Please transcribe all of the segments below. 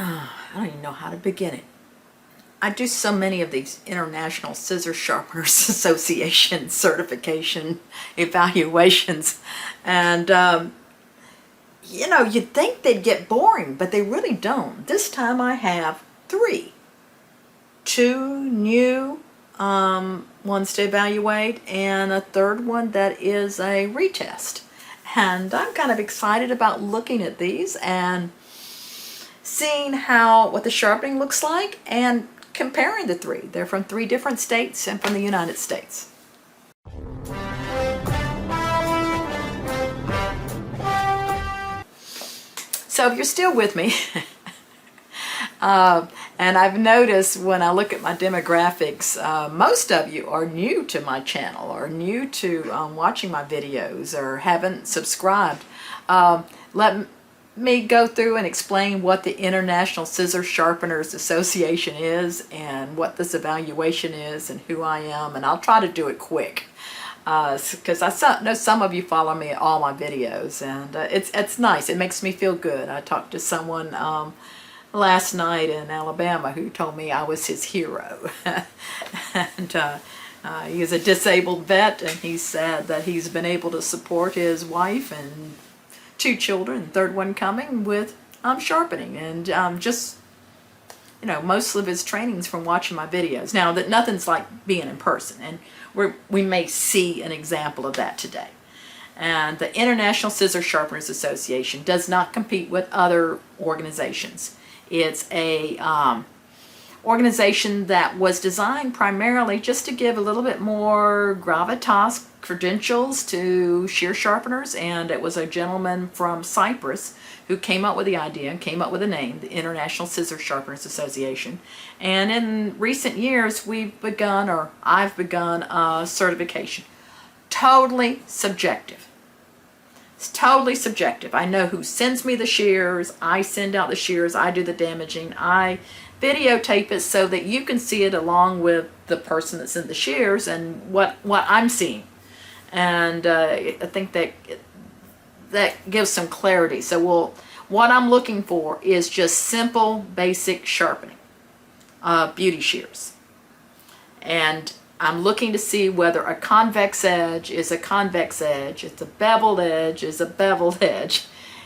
I don't even know how to begin it. I do so many of these International Scissor Sharpeners Association certification evaluations, and you know, you'd think they'd get boring, but they really don't. This time I have two new ones to evaluate, and a third one that is a retest. And I'm kind of excited about looking at these and seeing what the sharpening looks like and comparing the three. They're from 3 different states and from the United States. So if you're still with me, and I've noticed when I look at my demographics, most of you are new to my channel, or new to watching my videos, or haven't subscribed. Let me go through and explain what the International Scissor Sharpeners Association is, and what this evaluation is, and who I am, and I'll try to do it quick. Because I know some of you follow me at all my videos, and it's nice. It makes me feel good. I talked to someone last night in Alabama who told me I was his hero. And he is a disabled vet, and he said that he's been able to support his wife and 2 children, third one coming, with sharpening, and just, you know, most of his training's from watching my videos. Now, that nothing's like being in person, and we may see an example of that today. And the International Scissor Sharpeners Association does not compete with other organizations. It's a organization that was designed primarily just to give a little bit more gravitas, credentials to shear sharpeners, and it was a gentleman from Cyprus who came up with the idea and came up with the name, the International Scissor Sharpeners Association. And in recent years, I've begun certification. Totally subjective. It's totally subjective. I know who sends me the shears. I send out the shears. I do the damaging. I videotape it so that you can see it along with the person that sent the shears and what I'm seeing. And I think that gives some clarity. So what I'm looking for is just simple, basic sharpening, beauty shears. And I'm looking to see whether a convex edge is a convex edge, if the beveled edge is a beveled edge,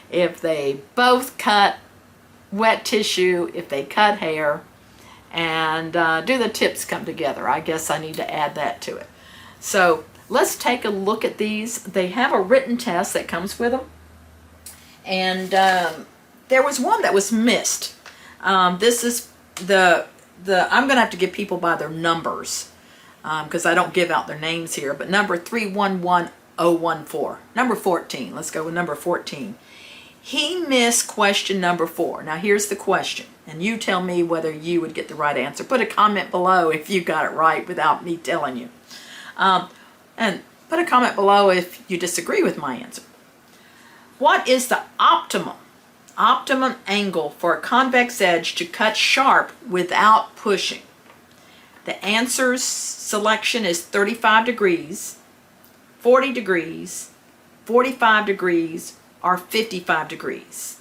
if they both cut wet tissue, if they cut hair, and do the tips come together. I guess I need to add that to it. So let's take a look at these. They have a written test that comes with them. And there was one that was missed. This is I'm going to have to give people by their numbers, because I don't give out their names here, but number 311014, number 14, let's go with number 14. He missed question number 4. Now here's the question, and you tell me whether you would get the right answer. Put a comment below if you got it right without me telling you. And put a comment below if you disagree with my answer. What is the optimum angle for a convex edge to cut sharp without pushing? The answer's selection is 35 degrees, 40 degrees, 45 degrees, or 55 degrees.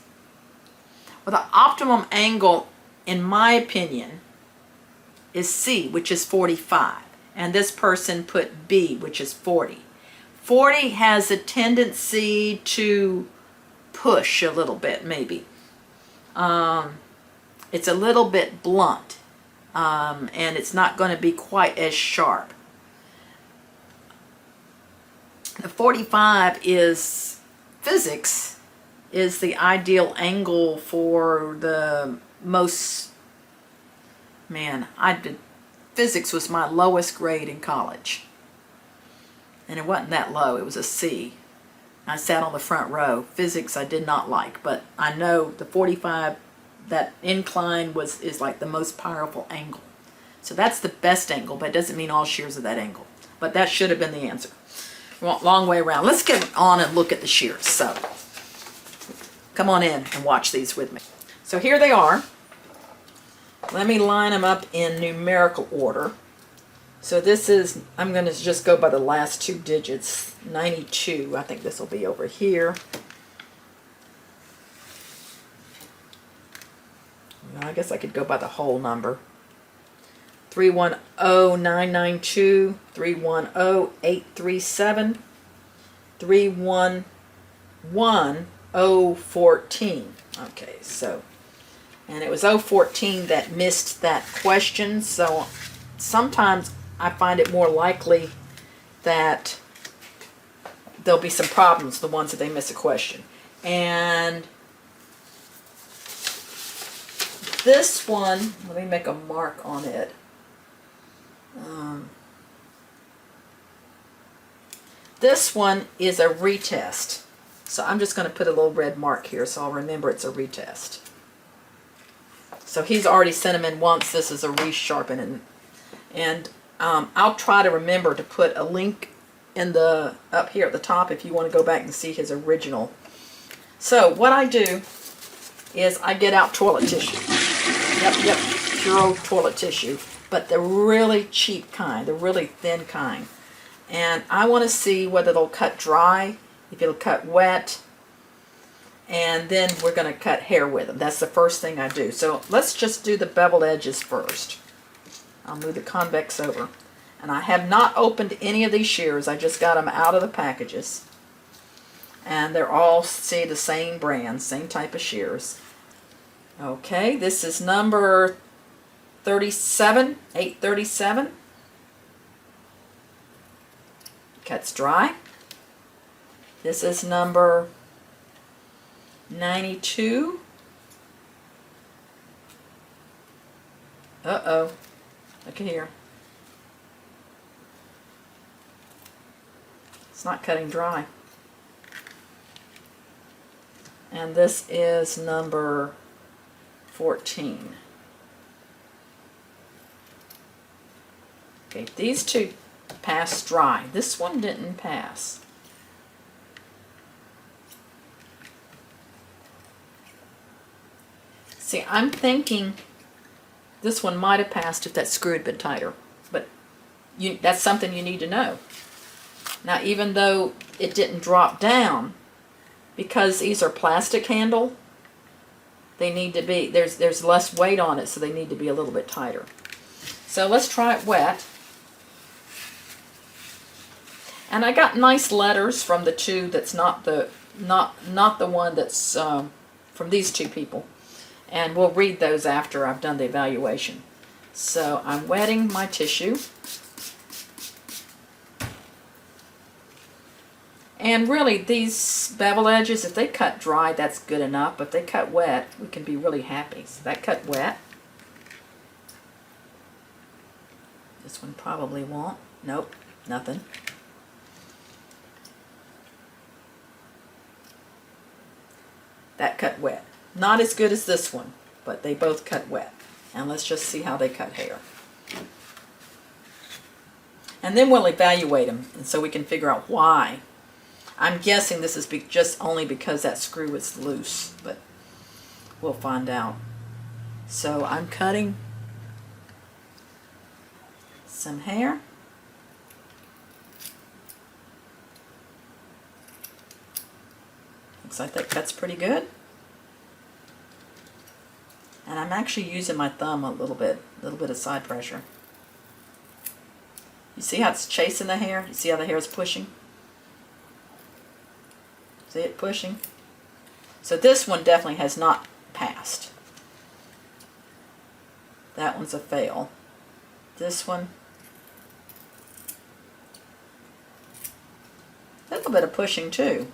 Well, the optimum angle, in my opinion, is C, which is 45. And this person put B, which is 40. 40 has a tendency to push a little bit, maybe. It's a little bit blunt. And it's not going to be quite as sharp. The 45 is physics, is the ideal angle for the most, physics was my lowest grade in college. And it wasn't that low, it was a C. I sat on the front row. Physics I did not like, but I know the 45, that incline is like the most powerful angle. So that's the best angle, but it doesn't mean all shears are that angle. But that should have been the answer. Long way around. Let's get on and look at the shears. So come on in and watch these with me. So here they are. Let me line them up in numerical order. So this is, I'm going to just go by the last 2 digits, 92. I think this will be over here. I guess I could go by the whole number. 310-992, 310-837, 311-014. Okay, so, and it was 014 that missed that question, so sometimes I find it more likely that there'll be some problems, the ones that they miss a question. And this one, let me make a mark on it. This one is a retest. So I'm just going to put a little red mark here so I'll remember it's a retest. So he's already sent them in once. This is a resharpen. And I'll try to remember to put a link in the up here at the top if you want to go back and see his original. So what I do is I get out toilet tissue. Yep, pure old toilet tissue. But the really cheap kind, the really thin kind. And I want to see whether they'll cut dry, if it'll cut wet, and then we're going to cut hair with them. That's the first thing I do. So let's just do the beveled edges first. I'll move the convex over. And I have not opened any of these shears. I just got them out of the packages. And they're all, see, the same brand, same type of shears. Okay, this is number 37, 837. Cuts dry. This is number 92. Uh-oh. Look at here. It's not cutting dry. And this is number 14. Okay, these two passed dry. This one didn't pass. See, I'm thinking this one might have passed if that screw had been tighter, but that's something you need to know. Now, even though it didn't drop down, because these are plastic handle, they need to be, there's less weight on it, so they need to be a little bit tighter. So let's try it wet. And I got nice letters from the two that's not the one that's from these two people. And we'll read those after I've done the evaluation. So I'm wetting my tissue. And really, these bevel edges, if they cut dry, that's good enough. But if they cut wet, we can be really happy. So that cut wet. This one probably won't. Nope, nothing. That cut wet. Not as good as this one, but they both cut wet. And let's just see how they cut hair. And then we'll evaluate them, and so we can figure out why. I'm guessing this is just only because that screw is loose, but we'll find out. So I'm cutting some hair. Looks like that cuts pretty good. And I'm actually using my thumb a little bit of side pressure. You see how it's chasing the hair? You see how the hair is pushing? See it pushing? So this one definitely has not passed. That one's a fail. This one, a little bit of pushing too.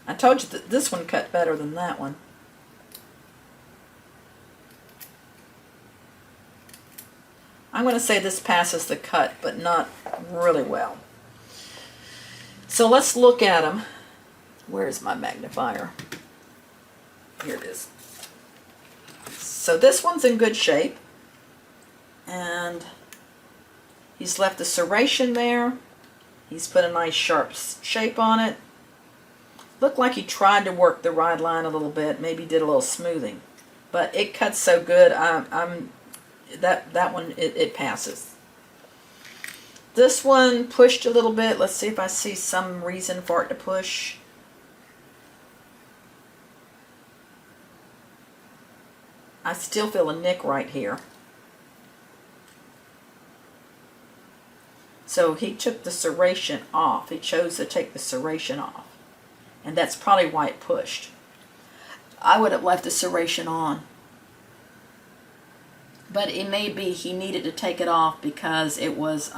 I told you that this one cut better than that one. I'm going to say this passes the cut, but not really well. So let's look at them. Where's my magnifier? Here it is. So this one's in good shape. And he's left the serration there. He's put a nice sharp shape on it. Looked like he tried to work the ride line a little bit. Maybe did a little smoothing. But it cuts so good, that one, it passes. This one pushed a little bit. Let's see if I see some reason for it to push. I still feel a nick right here. So he took the serration off. He chose to take the serration off. And that's probably why it pushed. I would have left the serration on. But it may be he needed to take it off because it was,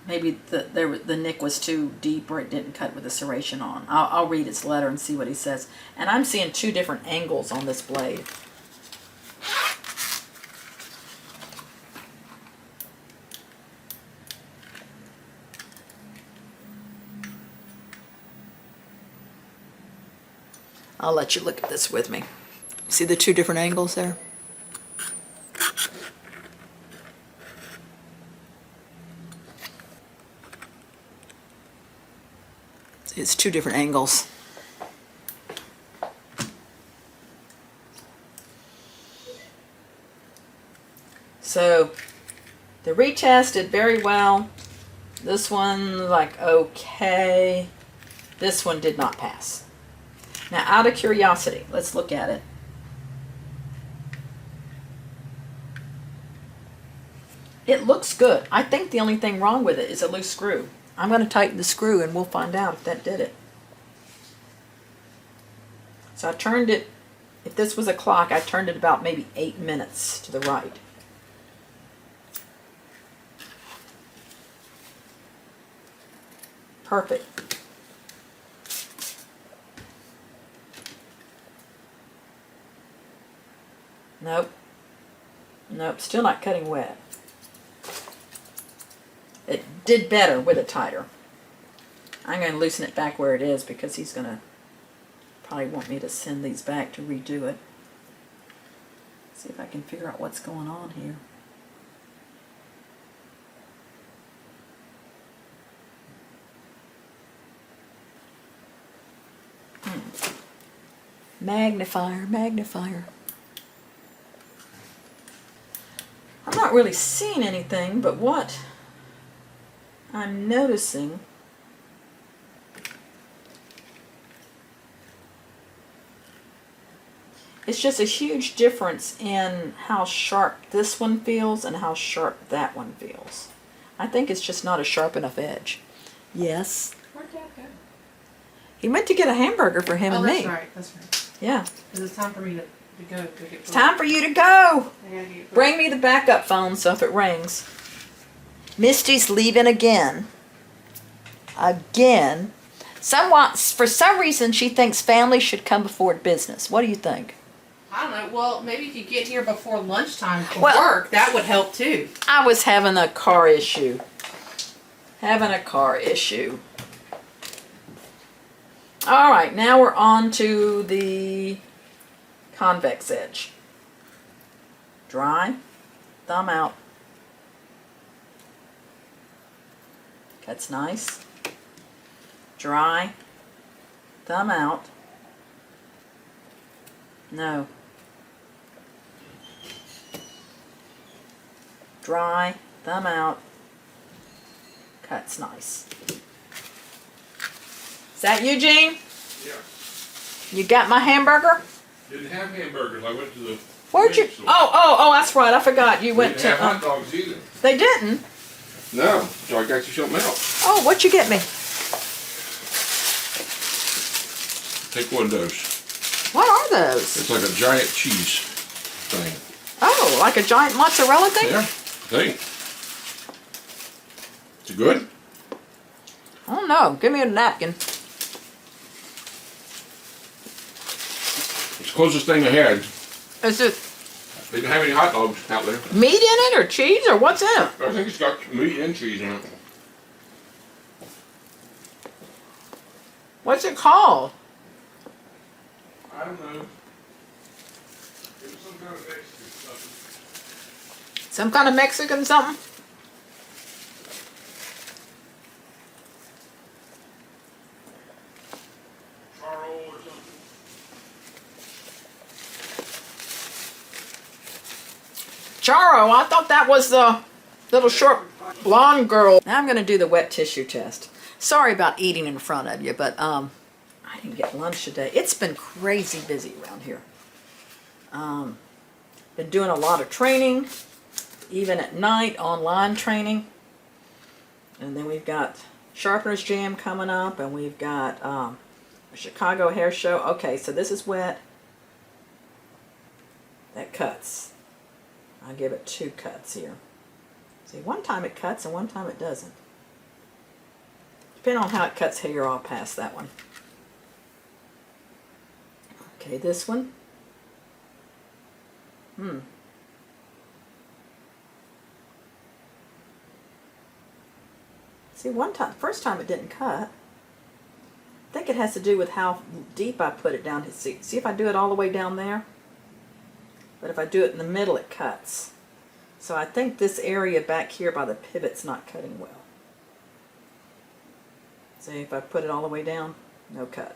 maybe the nick was too deep or it didn't cut with the serration on. I'll read his letter and see what he says. And I'm seeing two different angles on this blade. I'll let you look at this with me. See the two different angles there? It's two different angles. So the retest did very well. This one, like, okay. This one did not pass. Now, out of curiosity, let's look at it. It looks good. I think the only thing wrong with it is a loose screw. I'm going to tighten the screw and we'll find out if that did it. So I turned it, if this was a clock, I turned it about maybe 8 minutes to the right. Perfect. Nope. Nope, still not cutting wet. It did better with it tighter. I'm going to loosen it back where it is because he's going to probably want me to send these back to redo it. See if I can figure out what's going on here. Magnifier, magnifier. I'm not really seeing anything, but what I'm noticing it's just a huge difference in how sharp this one feels and how sharp that one feels. I think it's just not a sharp enough edge. Yes. Where'd Dad go? He went to get a hamburger for him and me. That's right, that's right. Yeah. It's time for me to go get It's time for you to go. I gotta get Bring me the backup phone so if it rings. Misty's leaving again. Again. Somewhat, for some reason, she thinks family should come before business. What do you think? I don't know. Well, maybe if you get here before lunchtime for Well, work, that would help too. I was having a car issue. Having a car issue. All right, now we're on to the convex edge. Dry, thumb out. That's nice. Dry, thumb out. No. Dry, thumb out. Cuts nice. Is that you, Gene? Yeah. You got my hamburger? Didn't have hamburgers. I went to the. Where'd you? Oh, that's right. I forgot. You went Didn't have to. hot dogs either. They didn't. No, so I got you something else. Oh, what'd you get me? Take one of those. What are those? It's like a giant cheese thing. Oh, like a giant mozzarella thing? Yeah, thing. Is it good? I don't know. Give me a napkin. It's the closest thing I had. Is it They didn't have any hot dogs out there. meat in it or cheese or what's in it? I think it's got meat and cheese in it. What's it called? I don't know. It was some kind of Mexican stuff. Some kind of Mexican something? Charo or something. Charo, I thought that was the little short blonde girl. Now I'm going to do the wet tissue test. Sorry about eating in front of you, but I didn't get lunch today. It's been crazy busy around here. Been doing a lot of training, even at night, online training. And then we've got Sharpeners Jam coming up, and we've got a Chicago Hair Show. Okay, so this is wet. That cuts. I'll give it 2 cuts here. See, one time it cuts and one time it doesn't. Depending on how it cuts hair, I'll pass that one. Okay, this one. See, first time it didn't cut. I think it has to do with how deep I put it down. See if I do it all the way down there? But if I do it in the middle, it cuts. So I think this area back here by the pivot's not cutting well. See, if I put it all the way down, no cut.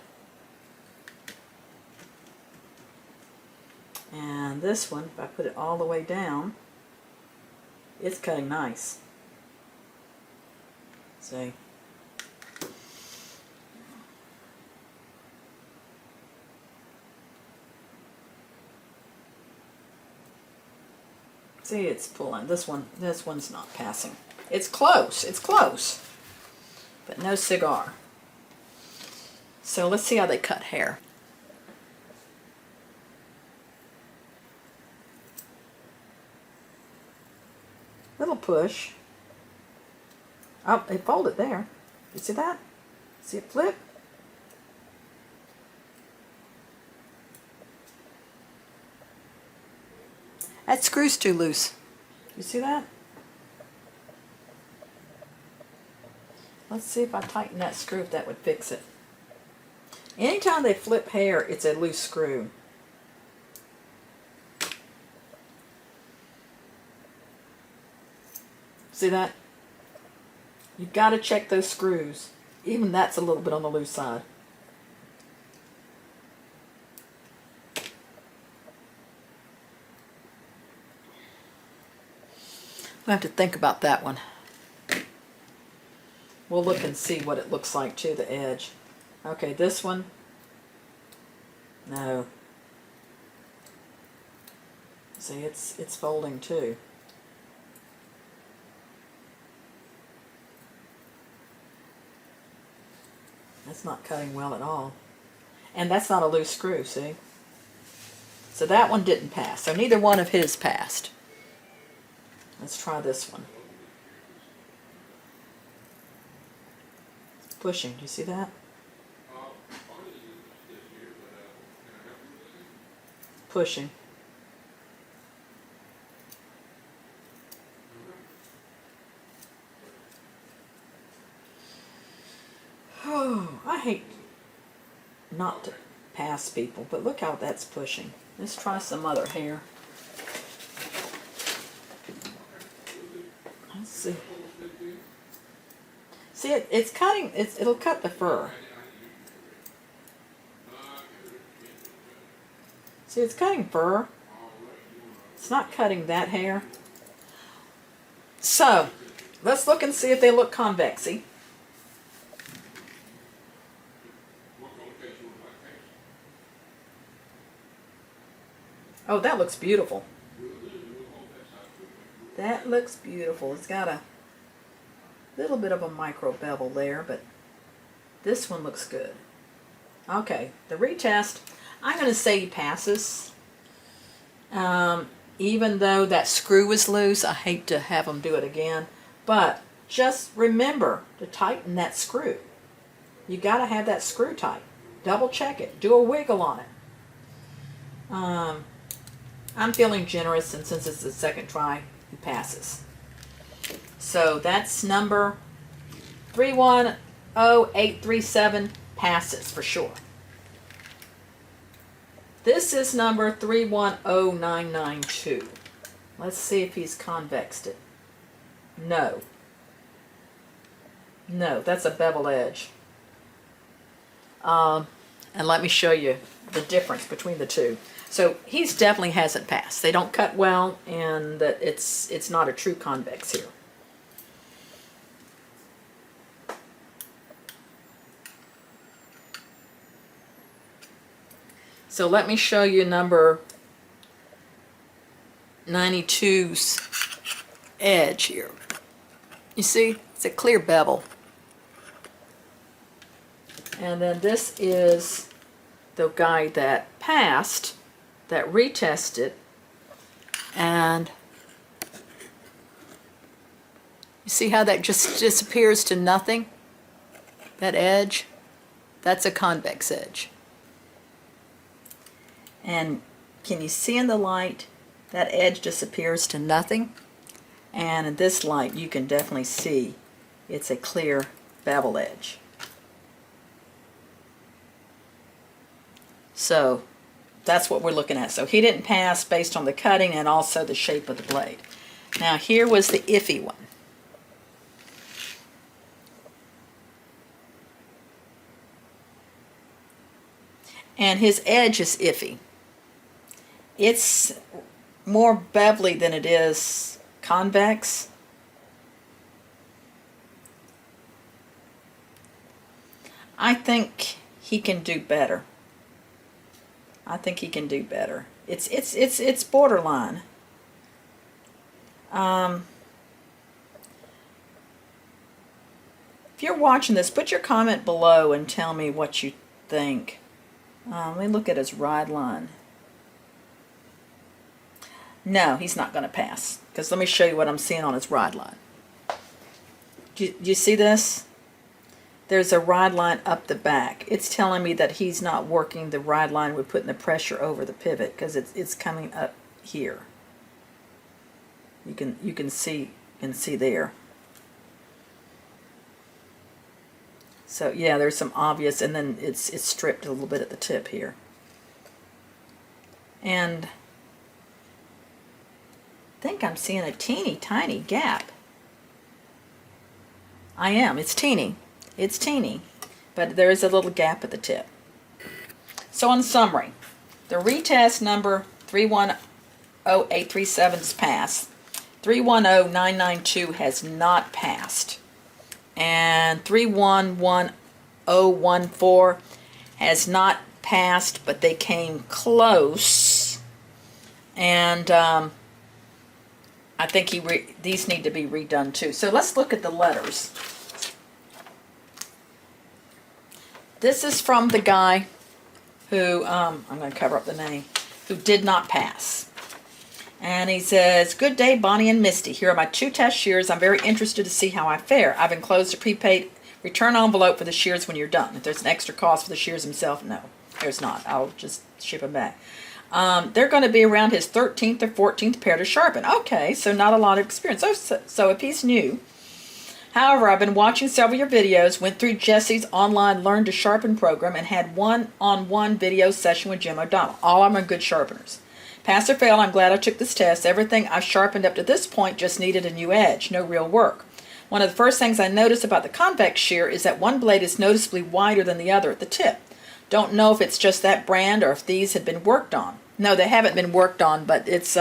And this one, if I put it all the way down, it's cutting nice. See? See, it's pulling. This one's not passing. It's close, but no cigar. So let's see how they cut hair. Little push. Oh, they folded there. You see that? See it flip? That screw's too loose. You see that? Let's see if I tighten that screw, if that would fix it. Anytime they flip hair, it's a loose screw. See that? You've got to check those screws. Even that's a little bit on the loose side. We'll have to think about that one. We'll look and see what it looks like to the edge. Okay, this one. No. See, it's folding too. That's not cutting well at all. And that's not a loose screw, see? So that one didn't pass. So neither one of his passed. Let's try this one. It's pushing. Do you see that? Pushing. Oh, I hate not to pass people, but look how that's pushing. Let's try some other hair. Let's see. See, it's cutting, it'll cut the fur. See, it's cutting fur. It's not cutting that hair. So, let's look and see if they look convexy. Oh, that looks beautiful. That looks beautiful. It's got a little bit of a micro bevel there, but this one looks good. Okay, the retest, I'm going to say he passes. Even though that screw is loose, I hate to have him do it again. But just remember to tighten that screw. You got to have that screw tight. Double check it. Do a wiggle on it. I'm feeling generous, and since it's the second try, he passes. So that's number 310837, passes for sure. This is number 310992. Let's see if he's convexed it. No. No, that's a bevel edge. And let me show you the difference between the two. So he's definitely hasn't passed. They don't cut well, and that it's not a true convex here. So let me show you number 92's edge here. You see, it's a clear bevel. And then this is the guy that passed, that retested, and you see how that just disappears to nothing? That edge? That's a convex edge. And can you see in the light? That edge disappears to nothing. And in this light, you can definitely see it's a clear bevel edge. So that's what we're looking at. So he didn't pass based on the cutting and also the shape of the blade. Now here was the iffy one. And his edge is iffy. It's more bevelly than it is convex. I think he can do better. I think he can do better. It's borderline. If you're watching this, put your comment below and tell me what you think. Let me look at his ride line. No, he's not going to pass. Because let me show you what I'm seeing on his ride line. Do you see this? There's a ride line up the back. It's telling me that he's not working the ride line. We're putting the pressure over the pivot because it's coming up here. You can see there. So yeah, there's some obvious, and then it's stripped a little bit at the tip here. And I think I'm seeing a teeny tiny gap. I am. It's teeny. It's teeny. But there is a little gap at the tip. So in summary, the retest number 310837 is passed. 310992 has not passed. And 311014 has not passed, but they came close. And I think these need to be redone too. So let's look at the letters. This is from the guy who, I'm going to cover up the name, who did not pass. And he says, "Good day, Bonnie and Misty. Here are my 2 test shears. I'm very interested to see how I fare. I've enclosed a prepaid return envelope for the shears when you're done. If there's an extra cost for the shears themselves, no, there's not. I'll just ship them back. They're going to be around his 13th or 14th pair to sharpen." Okay, so not a lot of experience. So if he's new. However, I've been watching several of your videos, went through Jesse's online Learn to Sharpen program, and had one-on-one video session with Jim O'Donnell. All of them are good sharpeners. Pass or fail, I'm glad I took this test. Everything I've sharpened up to this point just needed a new edge, no real work. One of the first things I noticed about the convex shear is that one blade is noticeably wider than the other at the tip. Don't know if it's just that brand or if these had been worked on. No, they haven't been worked on, but it's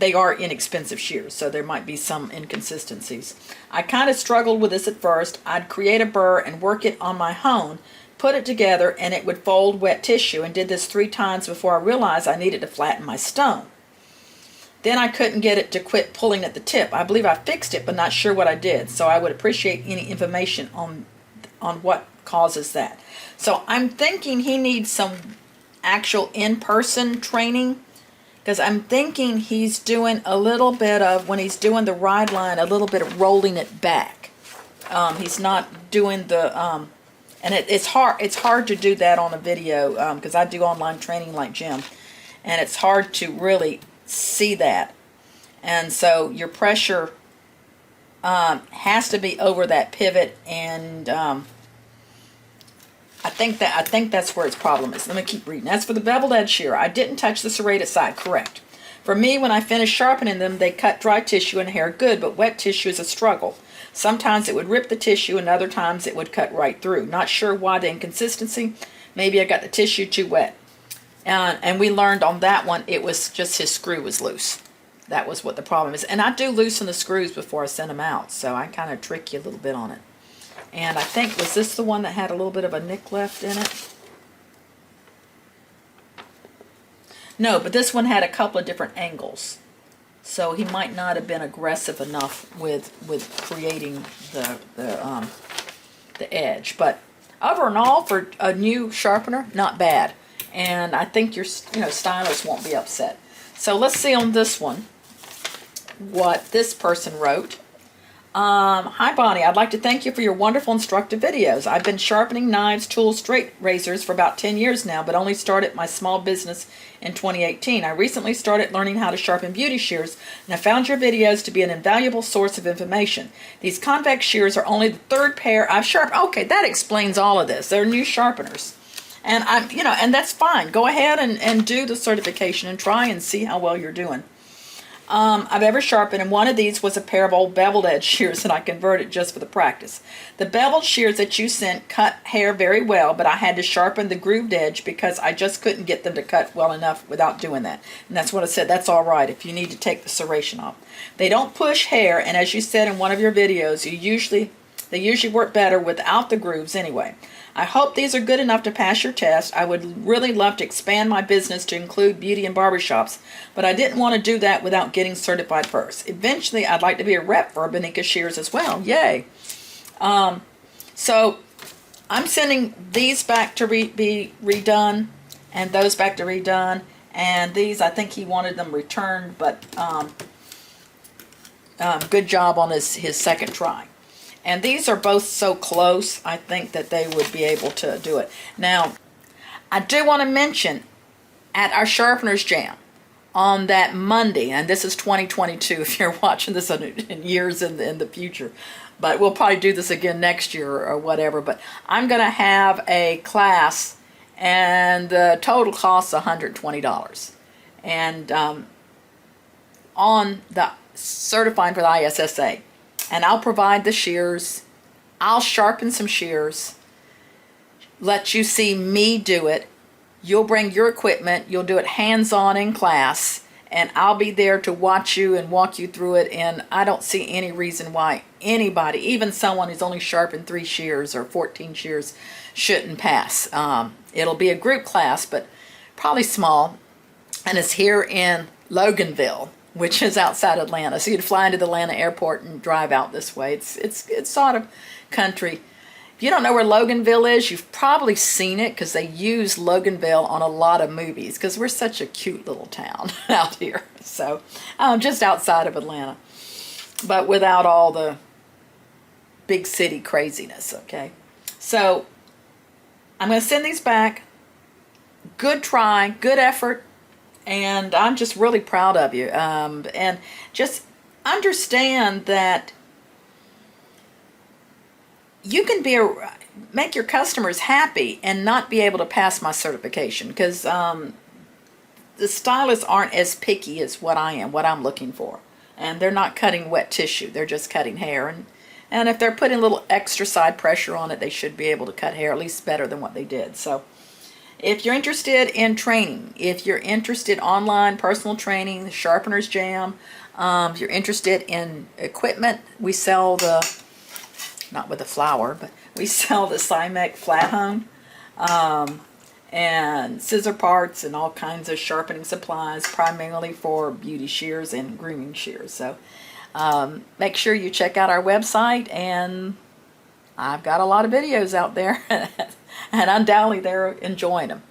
they are inexpensive shears, so there might be some inconsistencies. I kind of struggled with this at first. I'd create a burr and work it on my own, put it together, and it would fold wet tissue, and did this 3 times before I realized I needed to flatten my stone. Then I couldn't get it to quit pulling at the tip. I believe I fixed it, but not sure what I did, so I would appreciate any information on what causes that. So I'm thinking he needs some actual in-person training, because I'm thinking he's doing a little bit of, when he's doing the ride line, a little bit of rolling it back. He's not doing the, and it's hard to do that on a video, because I do online training like Jim, and it's hard to really see that. And so your pressure has to be over that pivot, and I think that's where its problem is. Let me keep reading. As for the beveled edge shear, I didn't touch the serrated side. Correct. For me, when I finish sharpening them, they cut dry tissue and hair good, but wet tissue is a struggle. Sometimes it would rip the tissue, and other times it would cut right through. Not sure why the inconsistency. Maybe I got the tissue too wet. And we learned on that one, it was just his screw was loose. That was what the problem is. And I do loosen the screws before I send them out, so I kind of trick you a little bit on it. And I think, was this the one that had a little bit of a nick left in it? No, but this one had a couple of different angles. So he might not have been aggressive enough with creating the edge. But overall, for a new sharpener, not bad. And I think your stylist won't be upset. So let's see on this one what this person wrote. Hi Bonnie, I'd like to thank you for your wonderful instructive videos. I've been sharpening knives, tools, straight razors for about 10 years now, but only started my small business in 2018. I recently started learning how to sharpen beauty shears, and I found your videos to be an invaluable source of information. These convex shears are only the third pair I've sharpened. Okay, that explains all of this. They're new sharpeners. And and that's fine. Go ahead and do the certification and try and see how well you're doing. I've ever sharpened, and one of these was a pair of old beveled edge shears that I converted just for the practice. The beveled shears that you sent cut hair very well, but I had to sharpen the grooved edge because I just couldn't get them to cut well enough without doing that. And that's what I said. That's all right if you need to take the serration off. They don't push hair, and as you said in one of your videos, they usually work better without the grooves anyway. I hope these are good enough to pass your test. I would really love to expand my business to include beauty and barbershops, but I didn't want to do that without getting certified first. Eventually, I'd like to be a rep for Bonika Shears as well. Yay! So I'm sending these back to be redone, and those back to redone, and these I think he wanted them returned, but good job on his second try. And these are both so close, I think that they would be able to do it. Now, I do want to mention at our Sharpeners Jam on that Monday, and this is 2022 if you're watching this in years in the future, but we'll probably do this again next year or whatever, but I'm going to have a class, and the total cost is $120. And on the certifying for the ISSA. And I'll provide the shears. I'll sharpen some shears. Let you see me do it. You'll bring your equipment. You'll do it hands-on in class. And I'll be there to watch you and walk you through it. And I don't see any reason why anybody, even someone who's only sharpened 3 shears or 14 shears, shouldn't pass. It'll be a group class, but probably small. And it's here in Loganville, which is outside Atlanta. So you'd fly into the Atlanta airport and drive out this way. It's sort of country. If you don't know where Loganville is, you've probably seen it because they use Loganville on a lot of movies because we're such a cute little town out here. So just outside of Atlanta, but without all the big city craziness, okay? So I'm going to send these back. Good try, good effort. And I'm just really proud of you. And just understand that you can make your customers happy and not be able to pass my certification, because the stylists aren't as picky as what I am, what I'm looking for. And they're not cutting wet tissue. They're just cutting hair. And if they're putting a little extra side pressure on it, they should be able to cut hair at least better than what they did. So if you're interested in training, if you're interested online personal training, the Sharpeners Jam, if you're interested in equipment, we sell not with the flower, but we sell the Cymec flat home, and scissor parts and all kinds of sharpening supplies, primarily for beauty shears and grooming shears. So make sure you check out our website, and I've got a lot of videos out there. And undoubtedly they're enjoying them.